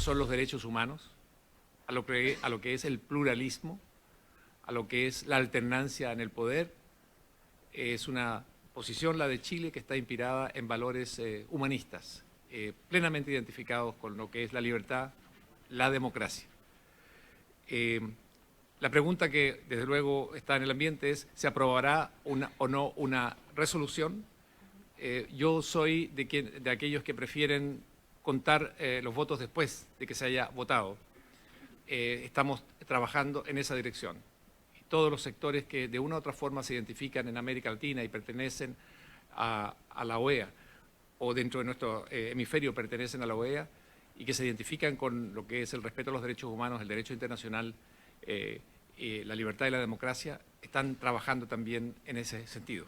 son los derechos humanos, a lo que es el pluralismo, a lo que es la alternancia en el poder. Es una posición, la de Chile, que está inspirada en valores humanistas, plenamente identificados con lo que es la libertad, la democracia. La pregunta que desde luego está en el ambiente es: ¿se aprobará o no una resolución? Yo soy de aquellos que prefieren contar los votos después de que se haya votado. Estamos trabajando en esa dirección. Todos los sectores que de una u otra forma se identifican en América Latina y pertenecen a la OEA, o dentro de nuestro hemisferio pertenecen a la OEA, y que se identifican con lo que es el respeto a los derechos humanos, el derecho internacional, la libertad y la democracia, están trabajando también en ese sentido.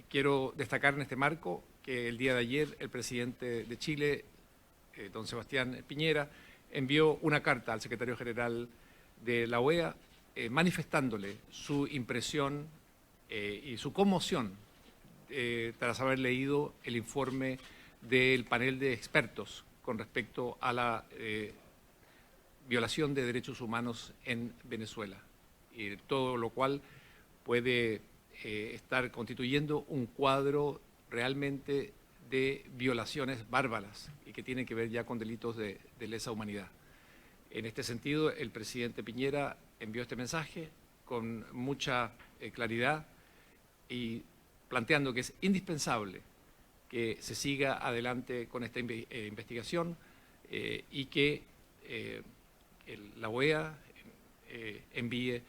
Quiero destacar en este marco que el día de ayer el presidente de Chile, don Sebastián Piñera, envió una carta al secretario general de la OEA manifestándole su impresión y su conmoción tras haber leído el informe del panel de expertos con respecto a la violación de derechos humanos en Venezuela, todo lo cual puede estar constituyendo un cuadro realmente de violaciones bárbaras y que tienen que ver ya con delitos de lesa humanidad. En este sentido, el presidente Piñera envió este mensaje con mucha claridad y planteando que es indispensable que se siga adelante con esta investigación y que la OEA envíe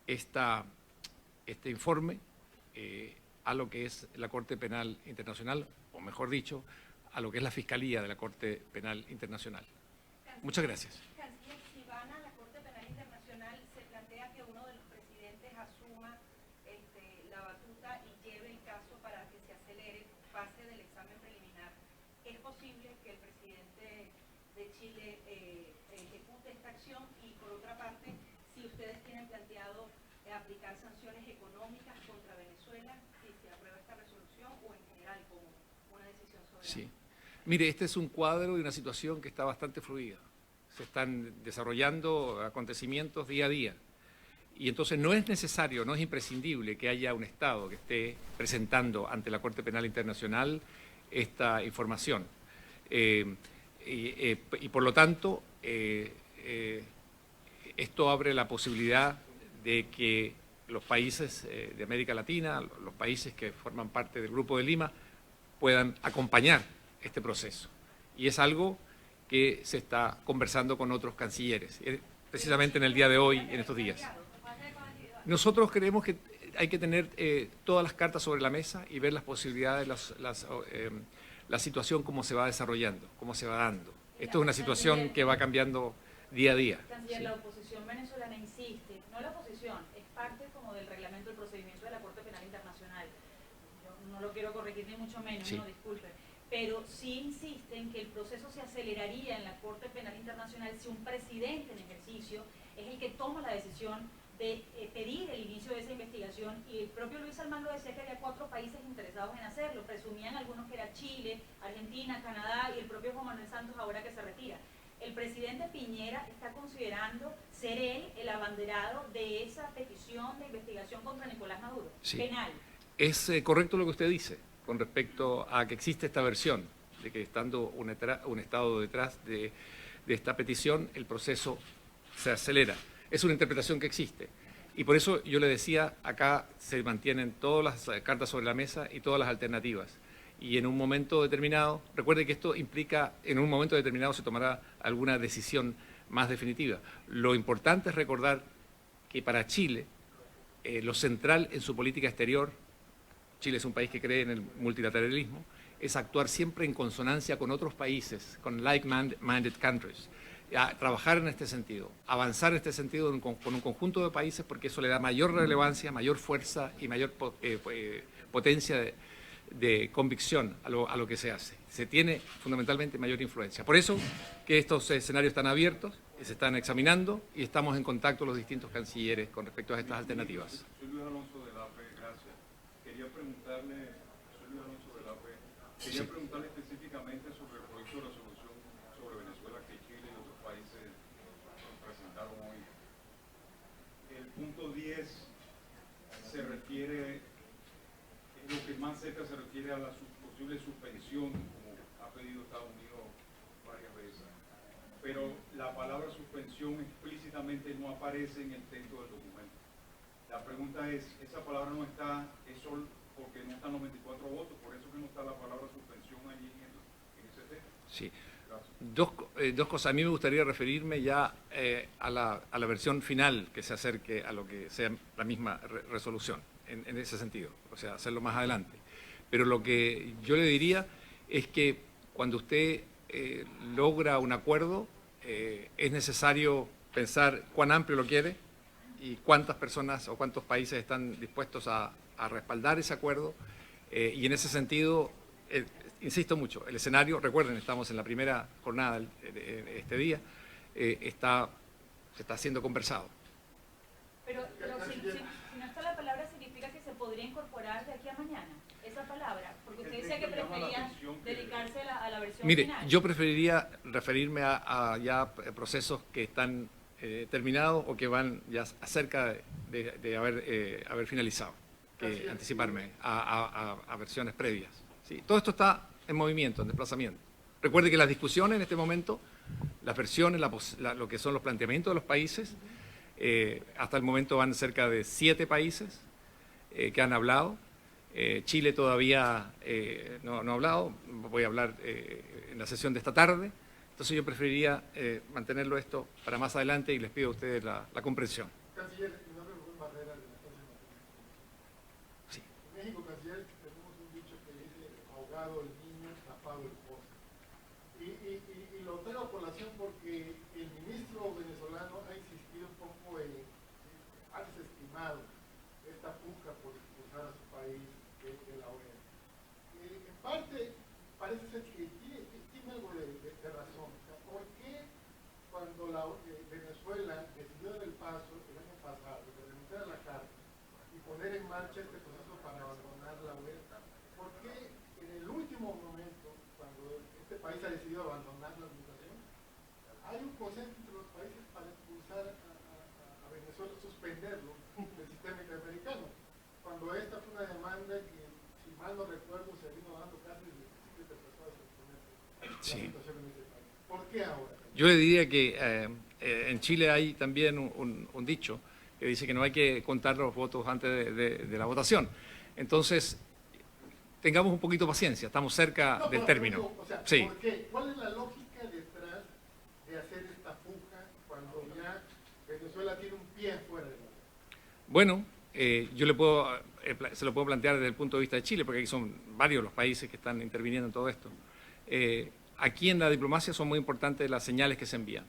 este informe a lo que es la Corte Penal Internacional, o mejor dicho, a lo que es la Fiscalía de la Corte Penal Internacional. Muchas gracias. Canciller, si van a la Corte Penal Internacional, se plantea que uno de los presidentes asuma la batuta y lleve el caso para que se acelere, pase del examen preliminar. ¿Es posible que el presidente de Chile ejecute esta acción? Y por otra parte, si ustedes tienen planteado aplicar sanciones económicas contra Venezuela, si se aprueba esta resolución, o en general como una decisión soberana. Sí. Mire, este es un cuadro y una situación que está bastante fluida. Se están desarrollando acontecimientos día a día. Y entonces no es necesario, no es imprescindible que haya un Estado que esté presentando ante la Corte Penal Internacional esta información. Y por lo tanto, esto abre la posibilidad de que los países de América Latina, los países que forman parte del Grupo de Lima, puedan acompañar este proceso. Y es algo que se está conversando con otros cancilleres, precisamente en el día de hoy, en estos días. Nosotros creemos que hay que tener todas las cartas sobre la mesa y ver las posibilidades, la situación cómo se va desarrollando, cómo se va dando. Esto es una situación que va cambiando día a día. Canciller, ¿sí? La oposición venezolana insiste, no la oposición, es parte como del reglamento del procedimiento de la Corte Penal Internacional. Yo no lo quiero corregir ni mucho menos, sí. No, disculpe. Pero sí insisten que el proceso se aceleraría en la Corte Penal Internacional si un presidente en ejercicio es el que toma la decisión de pedir el inicio de esa investigación, y el propio Luis Almagro decía que había 4 países interesados en hacerlo, presumían algunos que era Chile, Argentina, Canadá y el propio Juan Manuel Santos ahora que se retira. El presidente Piñera está considerando ser él el abanderado de esa petición de investigación contra Nicolás Maduro, sí. Penal. Es correcto lo que usted dice con respecto a que existe esta versión de que estando un Estado detrás de esta petición, el proceso se acelera. Es una interpretación que existe. Y por eso yo le decía, acá se mantienen todas las cartas sobre la mesa y todas las alternativas. Y en un momento determinado, recuerde que esto implica, en un momento determinado se tomará alguna decisión más definitiva. Lo importante es recordar que para Chile, lo central en su política exterior, Chile es un país que cree en el multilateralismo, es actuar siempre en consonancia con otros países, con like-minded countries. A trabajar en este sentido, avanzar en este sentido con un conjunto de países, porque eso le da mayor relevancia, mayor fuerza y mayor potencia de convicción a lo que se hace. Se tiene fundamentalmente mayor influencia. Por eso que estos escenarios están abiertos, se están examinando y estamos en contacto los distintos cancilleres con respecto a estas alternativas. Soy Luis Alonso del AP, gracias. Quería preguntarle específicamente sobre el proyecto de resolución refiere a la posible suspensión, como ha pedido Estados Unidos varias veces. Pero la palabra suspensión explícitamente no aparece en el texto del documento. La pregunta es, esa palabra no está, es solo porque no están los 24 votos, por eso que no está la palabra suspensión allí en ese texto. Sí. Dos cosas. A mí me gustaría referirme ya a la versión final que se acerque a lo que sea la misma resolución, en ese sentido, o sea, hacerlo más adelante. Pero lo que yo le diría es que cuando usted logra un acuerdo, es necesario pensar cuán amplio lo quiere y cuántas personas o cuántos países están dispuestos a respaldar ese acuerdo. Y en ese sentido, insisto mucho, el escenario, recuerden, estamos en la primera jornada de este día, se está siendo conversado. Pero si no está la palabra, significa que se podría incorporar de aquí a mañana, esa palabra, porque usted decía que prefería dedicarse a la versión Mire, final. yo preferiría referirme a ya procesos que están terminados o que van ya cerca de haber finalizado, que anticiparme a versiones previas. Sí, todo esto está en movimiento, en desplazamiento. Recuerde que las discusiones en este momento, las versiones, lo que son los planteamientos de los países, hasta el momento van cerca de 7 países que han hablado. Chile todavía no ha hablado, voy a hablar en la sesión de esta tarde. Entonces yo preferiría mantenerlo esto para más adelante y les pido a ustedes la comprensión. Canciller, mi nombre es Rubén Barrera de la Estancia Maternal. Sí. En México, canciller, tenemos un dicho que dice ahogado el niño, tapado el pozo. Y lo traigo a colación porque el ministro venezolano ha insistido un poco ha desestimado esta puja por expulsar a su país de la OEA. En parte, parece ser que tiene algo de razón. O sea, ¿por qué cuando Venezuela decidió dar el paso el año pasado de renunciar a la Carta y poner en marcha este proceso para abandonar la OEA, por qué en el último momento, cuando este país ha decidido abandonar la administración, hay un consenso entre los países para expulsar a Venezuela, suspenderlo del sistema interamericano? Cuando esta fue una demanda que, si mal no recuerdo, se vino dando casi desde el principio de tratado de suspender la situación en ese país. ¿Por qué ahora? Yo le diría que en Chile hay también un dicho que dice que no hay que contar los votos antes de la votación. Entonces, tengamos un poquito de paciencia, estamos cerca del término. O sea, Sí. ¿por qué? ¿Cuál es la lógica detrás de hacer esta puja cuando ya Venezuela tiene un pie fuera de la OEA? Bueno, yo se lo puedo plantear desde el punto de vista de Chile, porque aquí son varios los países que están interviniendo en todo esto. Aquí en la diplomacia son muy importantes las señales que se envían.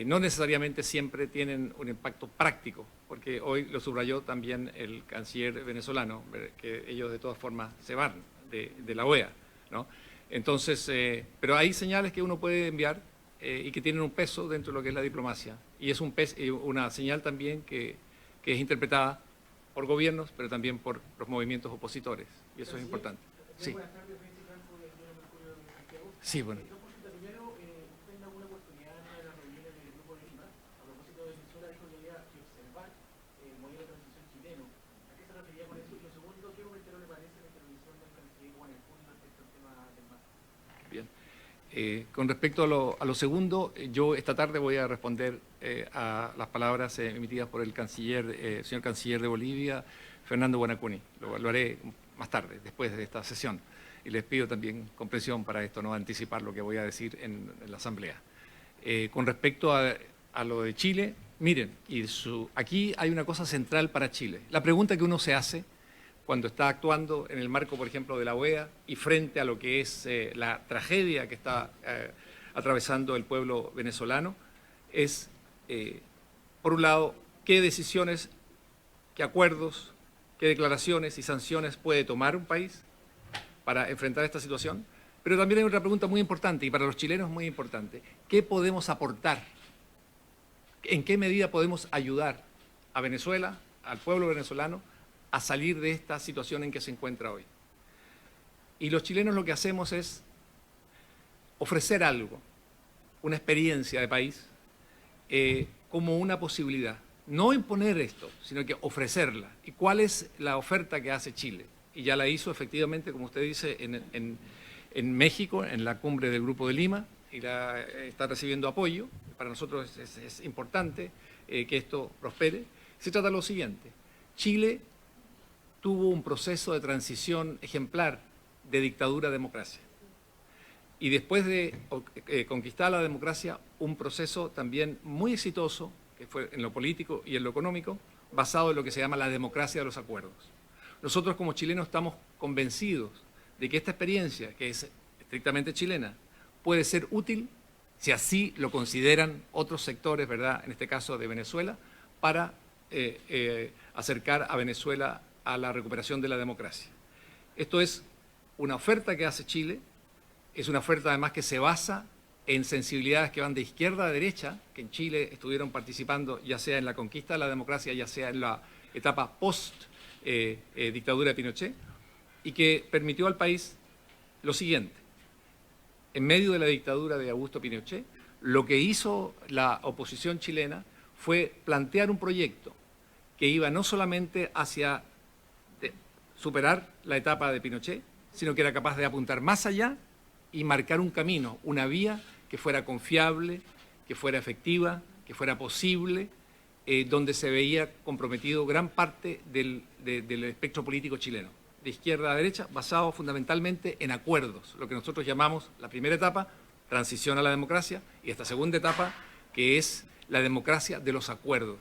No necesariamente siempre tienen un impacto práctico, porque hoy lo subrayó también el canciller venezolano, que ellos de todas formas se van de la OEA, ¿no? Entonces, pero hay señales que uno puede enviar y que tienen un peso dentro de lo que es la diplomacia. Y es una señal también que es interpretada por gobiernos, pero también por los movimientos opositores. Y eso es importante. Sí. Buenas tardes, Benji Franco de Diario Mercurio de Santiago. Sí, bueno. Dos cositas. Primero, usted en alguna oportunidad en una de las reuniones del Grupo de Lima, a propósito de censura, dijo que había que observar el modelo de transición chileno. ¿A qué se refería con eso? Y lo segundo, ¿qué comentario le parece la intervención del canciller Guanacún respecto al tema del mar? Bien. Con respecto a lo segundo, yo esta tarde voy a responder a las palabras emitidas por el señor canciller de Bolivia, Fernando Guanacuni. Lo haré más tarde, después de esta sesión. Y les pido también comprensión para esto, no anticipar lo que voy a decir en la Asamblea. Con respecto a lo de Chile, miren, aquí hay una cosa central para Chile. La pregunta que uno se hace cuando está actuando en el marco, por ejemplo, de la OEA y frente a lo que es la tragedia que está atravesando el pueblo venezolano, es, por un lado, qué decisiones, qué acuerdos, qué declaraciones y sanciones puede tomar un país para enfrentar esta situación. Pero también hay otra pregunta muy importante, y para los chilenos muy importante: ¿qué podemos aportar? ¿En qué medida podemos ayudar a Venezuela, al pueblo venezolano, a salir de esta situación en que se encuentra hoy? Y los chilenos lo que hacemos es ofrecer algo, una experiencia de país, como una posibilidad. No imponer esto, sino que ofrecerla. ¿Y cuál es la oferta que hace Chile? y ya la hizo efectivamente, como usted dice, en México, en la cumbre del Grupo de Lima, y está recibiendo apoyo. Para nosotros es importante que esto prospere. Se trata de lo siguiente: Chile tuvo un proceso de transición ejemplar de dictadura a democracia. Y después de conquistar la democracia, un proceso también muy exitoso, que fue en lo político y en lo económico, basado en lo que se llama la democracia de los acuerdos. Nosotros como chilenos estamos convencidos de que esta experiencia, que es estrictamente chilena, puede ser útil, si así lo consideran otros sectores, ¿verdad?, en este caso de Venezuela, para acercar a Venezuela a la recuperación de la democracia. Esto es una oferta que hace Chile, es una oferta además que se basa en sensibilidades que van de izquierda a derecha, que en Chile estuvieron participando ya sea en la conquista de la democracia, ya sea en la etapa post-dictadura de Pinochet, y que permitió al país lo siguiente: en medio de la dictadura de Augusto Pinochet, lo que hizo la oposición chilena fue plantear un proyecto que iba no solamente hacia superar la etapa de Pinochet, sino que era capaz de apuntar más allá y marcar un camino, una vía que fuera confiable, que fuera efectiva, que fuera posible, donde se veía comprometido gran parte del espectro político chileno, de izquierda a derecha, basado fundamentalmente en acuerdos, lo que nosotros llamamos la primera etapa, transición a la democracia, y esta segunda etapa, que es la democracia de los acuerdos,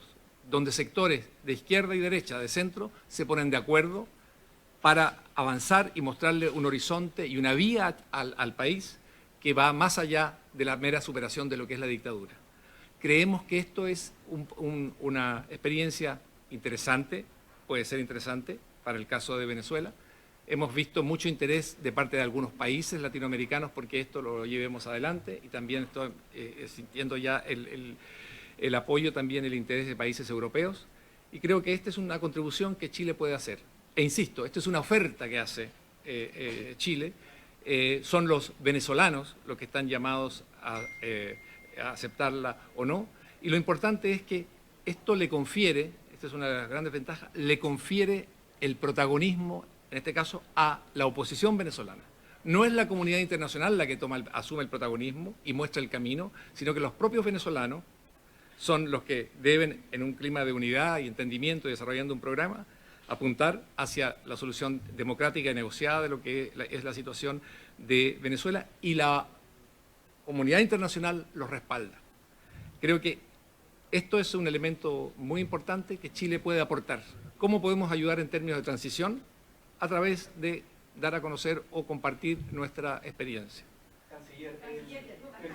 donde sectores de izquierda y derecha, de centro, se ponen de acuerdo para avanzar y mostrarle un horizonte y una vía al país que va más allá de la mera superación de lo que es la dictadura. Creemos que esto es una experiencia interesante, puede ser interesante para el caso de Venezuela. Hemos visto mucho interés de parte de algunos países latinoamericanos porque esto lo llevemos adelante, y también estoy sintiendo ya el apoyo, también el interés de países europeos, y creo que esta es una contribución que Chile puede hacer. E insisto, esta es una oferta que hace Chile. Son los venezolanos los que están llamados a aceptarla o no, y lo importante es que esto le confiere, esta es una de las grandes ventajas, le confiere el protagonismo, en este caso, a la oposición venezolana. No es la comunidad internacional la que asume el protagonismo y muestra el camino, sino que los propios venezolanos son los que deben, en un clima de unidad y entendimiento y desarrollando un programa, apuntar hacia la solución democrática y negociada de lo que es la situación de Venezuela, y la comunidad internacional los respalda. Creo que esto es un elemento muy importante que Chile puede aportar. ¿Cómo podemos ayudar en términos de transición? A través de dar a conocer o compartir nuestra experiencia. Canciller, el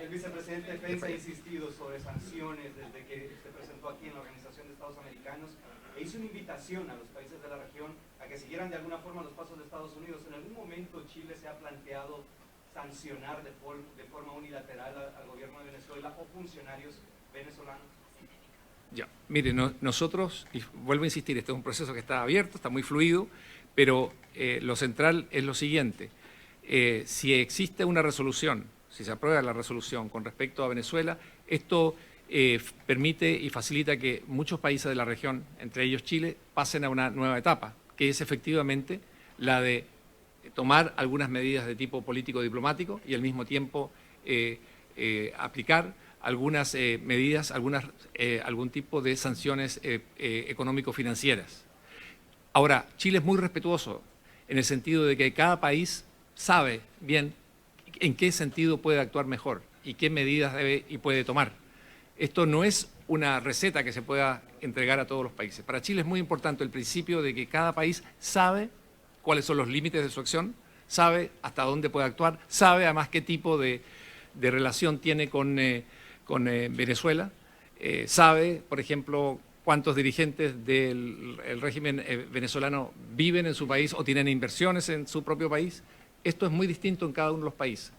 vicepresidente Pence ha insistido sobre sanciones desde que se presentó aquí en la Organización de Estados Americanos, e hizo una invitación a los países de la región a que siguieran de alguna forma los pasos de Estados Unidos. ¿En algún momento Chile se ha planteado sancionar de forma unilateral al gobierno de Venezuela o funcionarios venezolanos? Ya, mire, nosotros, y vuelvo a insistir, este es un proceso que está abierto, está muy fluido, pero lo central es lo siguiente: si existe una resolución, si se aprueba la resolución con respecto a Venezuela, esto permite y facilita que muchos países de la región, entre ellos Chile, pasen a una nueva etapa, que es efectivamente la de tomar algunas medidas de tipo político-diplomático y al mismo tiempo aplicar algunas medidas, algún tipo de sanciones económico-financieras. Ahora, Chile es muy respetuoso en el sentido de que cada país sabe bien en qué sentido puede actuar mejor y qué medidas debe y puede tomar. Esto no es una receta que se pueda entregar a todos los países. Para Chile es muy importante el principio de que cada país sabe cuáles son los límites de su acción, sabe hasta dónde puede actuar, sabe además qué tipo de relación tiene con Venezuela, sabe, por ejemplo, cuántos dirigentes del régimen venezolano viven en su país o tienen inversiones en su propio país. Esto es muy distinto en cada uno de los países,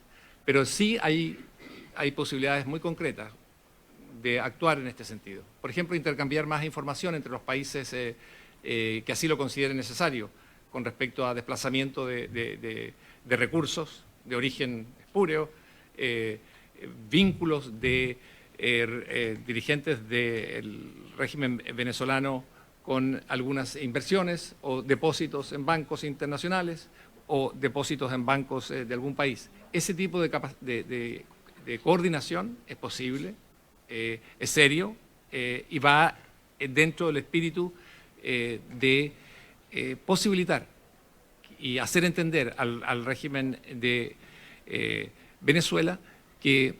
pero sí hay posibilidades muy concretas de actuar en este sentido. Por ejemplo, intercambiar más información entre los países que así lo consideren necesario con respecto a desplazamiento de recursos de origen espúreo, vínculos de dirigentes del régimen venezolano con algunas inversiones o depósitos en bancos internacionales o depósitos en bancos de algún país. Ese tipo de coordinación es posible, es serio y va dentro del espíritu de posibilitar y hacer entender al régimen de Venezuela que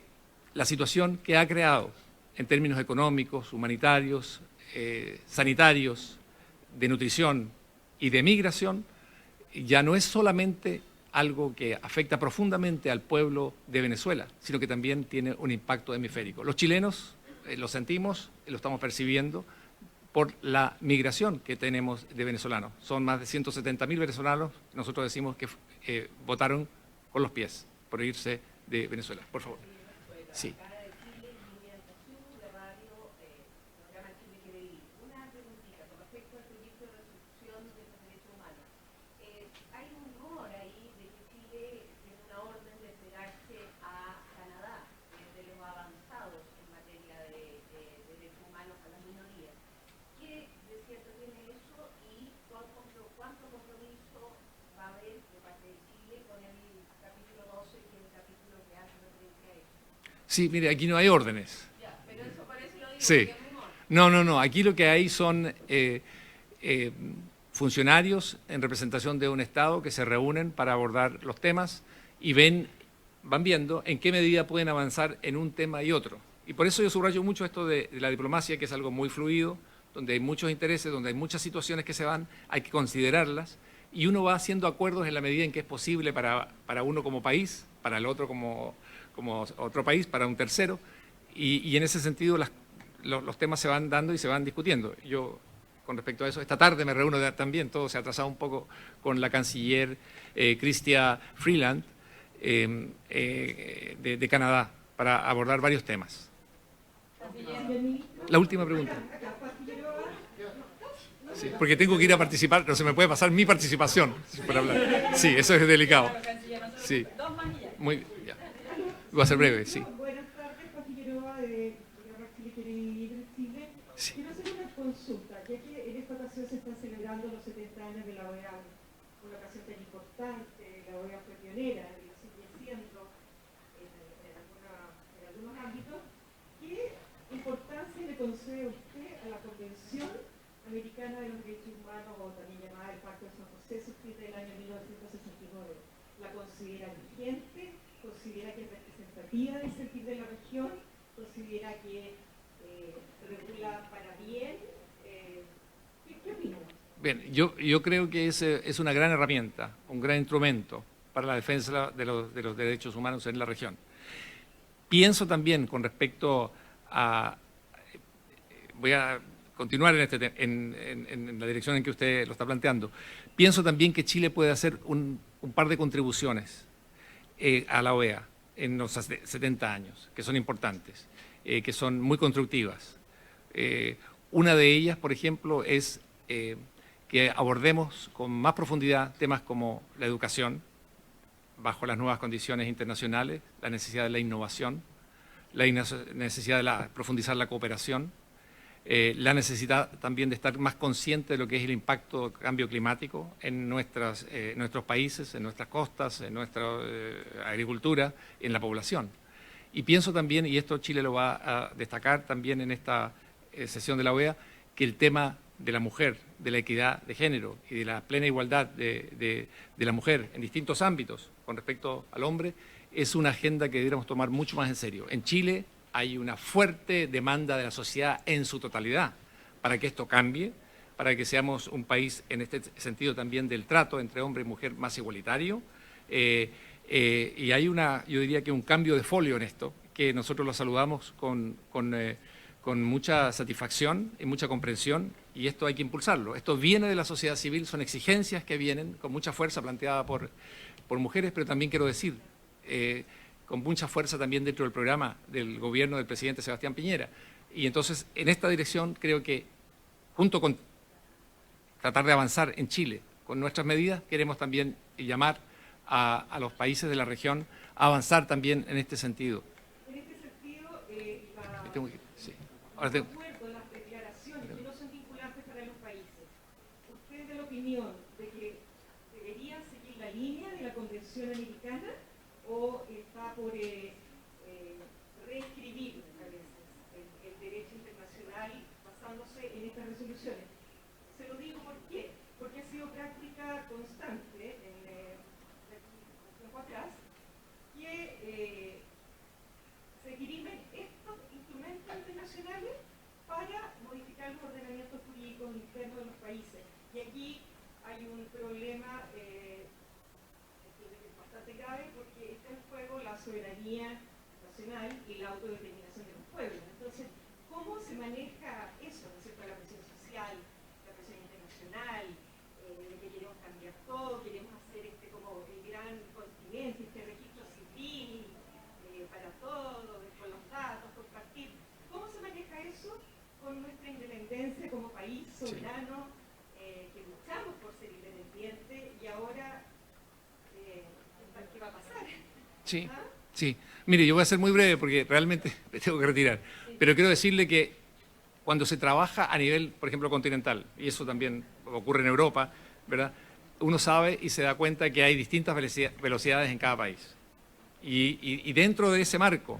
la situación que ha creado en términos económicos, humanitarios, sanitarios, de nutrición y de migración, ya no es solamente algo que afecta profundamente al pueblo de Venezuela, sino que también tiene un impacto hemisférico. Los chilenos lo sentimos, lo estamos percibiendo por la migración que tenemos de venezolanos. Son más de 170.000 venezolanos, nosotros decimos que votaron con los pies por irse de Venezuela. Por favor. Sí. Sí, mire, aquí no hay órdenes. Pero eso parece lo digo, Sí. No. Aquí lo que hay son funcionarios en representación de un Estado que se reúnen para abordar los temas y van viendo en qué medida pueden avanzar en un tema y otro. Y por eso yo subrayo mucho esto de la diplomacia, que es algo muy fluido, donde hay muchos intereses, donde hay muchas situaciones que se van, hay que considerarlas, y uno va haciendo acuerdos en la medida en que es posible para uno como país, para el otro como otro país, para un tercero, y en ese sentido los temas se van dando y se van discutiendo. Yo, con respecto a eso, esta tarde me reúno también, todo se ha atrasado un poco, con la canciller Chrystia Freeland de Canadá, para abordar varios temas. La última pregunta. Sí, porque tengo que ir a participar, no se me puede pasar mi participación por hablar. Sí, eso es delicado. Sí. Muy bien, ya. Va a ser breve, sí. Buenas tardes, Juan Figueroa de Chile Quiere Vivir en Chile. Sí. Quiero hacer una consulta, ya que en esta ocasión se están celebrando los 70 años de la OEA, una ocasión tan importante. La OEA fue pionera y lo sigue siendo en algunos ámbitos. ¿Qué importancia le concede usted a la Convención Americana de los Derechos Humanos, o también llamada el Pacto de San José, suscrita en el año 1969? ¿La considera vigente? ¿Considera que es representativa del sentir de la región? ¿Considera que regula para bien? ¿Qué opina? Bien, yo creo que es una gran herramienta, un gran instrumento para la defensa de los derechos humanos en la región. Pienso también con respecto a... Voy a continuar en la dirección en que usted lo está planteando. Pienso también que Chile puede hacer un par de contribuciones a la OEA en los 70 años, que son importantes, que son muy constructivas. Una de ellas, por ejemplo, es que abordemos con más profundidad temas como la educación, bajo las nuevas condiciones internacionales, la necesidad de la innovación, la necesidad de profundizar la cooperación, la necesidad también de estar más consciente de lo que es el impacto del cambio climático en nuestros países, en nuestras costas, en nuestra agricultura, en la población. Y pienso también, y esto Chile lo va a destacar también en esta sesión de la OEA, que el tema de la mujer, de la equidad de género y de la plena igualdad de la mujer en distintos ámbitos con respecto al hombre, es una agenda que deberíamos tomar mucho más en serio. En Chile hay una fuerte demanda de la sociedad en su totalidad para que esto cambie, para que seamos un país en este sentido también del trato entre hombre y mujer más igualitario. Y hay yo diría que un cambio de folio en esto, que nosotros lo saludamos con mucha satisfacción y mucha comprensión, y esto hay que impulsarlo. Esto viene de la sociedad civil, son exigencias que vienen con mucha fuerza planteada por mujeres, pero también quiero decir, con mucha fuerza también dentro del programa del gobierno del presidente Sebastián Piñera. Y entonces, en esta dirección, creo que, junto con tratar de avanzar en Chile con nuestras medidas, queremos también llamar a los países de la región a avanzar también en este sentido. En este sentido, Sí. Ahora tengo... los acuerdos, las declaraciones que no son vinculantes para los países, Constitución americana o está por reescribir a veces el derecho internacional basándose en estas resoluciones. Se lo digo ¿por qué? Porque ha sido práctica constante en tiempo atrás que se esgrimen estos instrumentos internacionales para modificar los ordenamientos jurídicos internos de los países. Y aquí hay un problema bastante grave porque está en juego la soberanía nacional y la autodeterminación de los pueblos. Entonces, ¿cómo se maneja eso? ¿No es cierto? La presión social, la presión internacional, de que queremos cambiar todo, queremos hacer como el gran continente, este registro civil para todo, con los datos, compartir. ¿Cómo se maneja eso con nuestra independencia como país soberano, que luchamos por ser independiente y ahora qué va a pasar? Sí, ¿Ah? sí. Mire, yo voy a ser muy breve porque realmente me tengo que retirar, pero quiero decirle que cuando se trabaja a nivel, por ejemplo, continental, y eso también ocurre en Europa, ¿verdad? Uno sabe y se da cuenta que hay distintas velocidades en cada país. Y dentro de ese marco,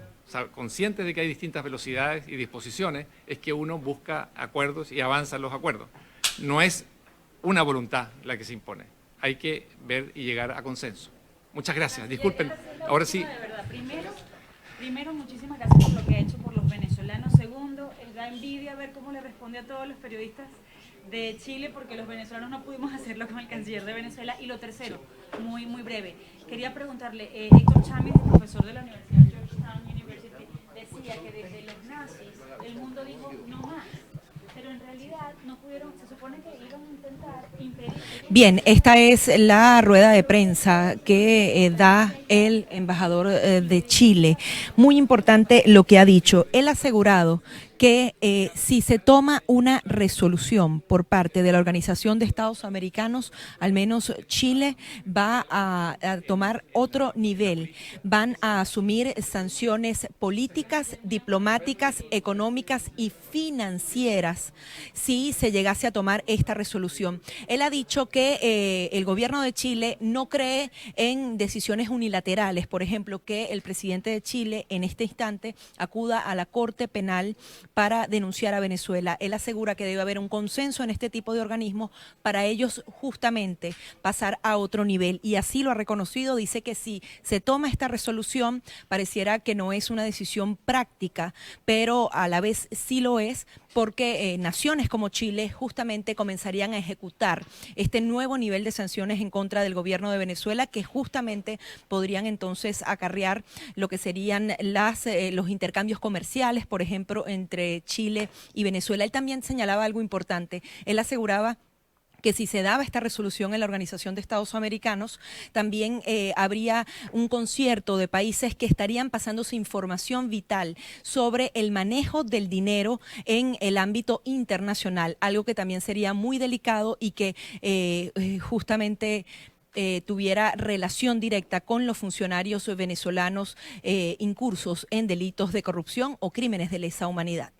conscientes de que hay distintas velocidades y disposiciones, es que uno busca acuerdos y avanza en los acuerdos. No es una voluntad la que se impone, hay que ver y llegar a consenso. Muchas gracias, disculpen. Ahora sí. De verdad, primero, muchísimas gracias por lo que ha hecho por los venezolanos. Segundo, da envidia ver cómo le responde a todos los periodistas de Chile, porque los venezolanos no pudimos hacerlo con el canciller de Venezuela. Y lo tercero, muy breve, quería preguntarle, Héctor Chávez, profesor de la Universidad Georgetown University, decía que desde los nazis el mundo dijo no más, pero en realidad no pudieron, se supone que iban a intentar impedir. Bien, esta es la rueda de prensa que da el embajador de Chile. Muy importante lo que ha dicho. Él ha asegurado que si se toma una resolución por parte de la Organización de Estados Americanos, al menos Chile va a tomar otro nivel. Van a asumir sanciones políticas, diplomáticas, económicas y financieras si se llegase a tomar esta resolución. Él ha dicho que el gobierno de Chile no cree en decisiones unilaterales, por ejemplo, que el presidente de Chile en este instante acuda a la Corte Penal para denunciar a Venezuela. Él asegura que debe haber un consenso en este tipo de organismos para ellos justamente pasar a otro nivel, y así lo ha reconocido. Dice que si se toma esta resolución pareciera que no es una decisión práctica, pero a la vez sí lo es, porque naciones como Chile justamente comenzarían a ejecutar este nuevo nivel de sanciones en contra del gobierno de Venezuela, que justamente podrían entonces acarrear lo que serían los intercambios comerciales, por ejemplo, entre Chile y Venezuela. Él también señalaba algo importante. Él aseguraba que si se daba esta resolución en la Organización de Estados Americanos, también habría un concierto de países que estarían pasándose información vital sobre el manejo del dinero en el ámbito internacional, algo que también sería muy delicado y que justamente tuviera relación directa con los funcionarios venezolanos incursos en delitos de corrupción o crímenes de lesa humanidad.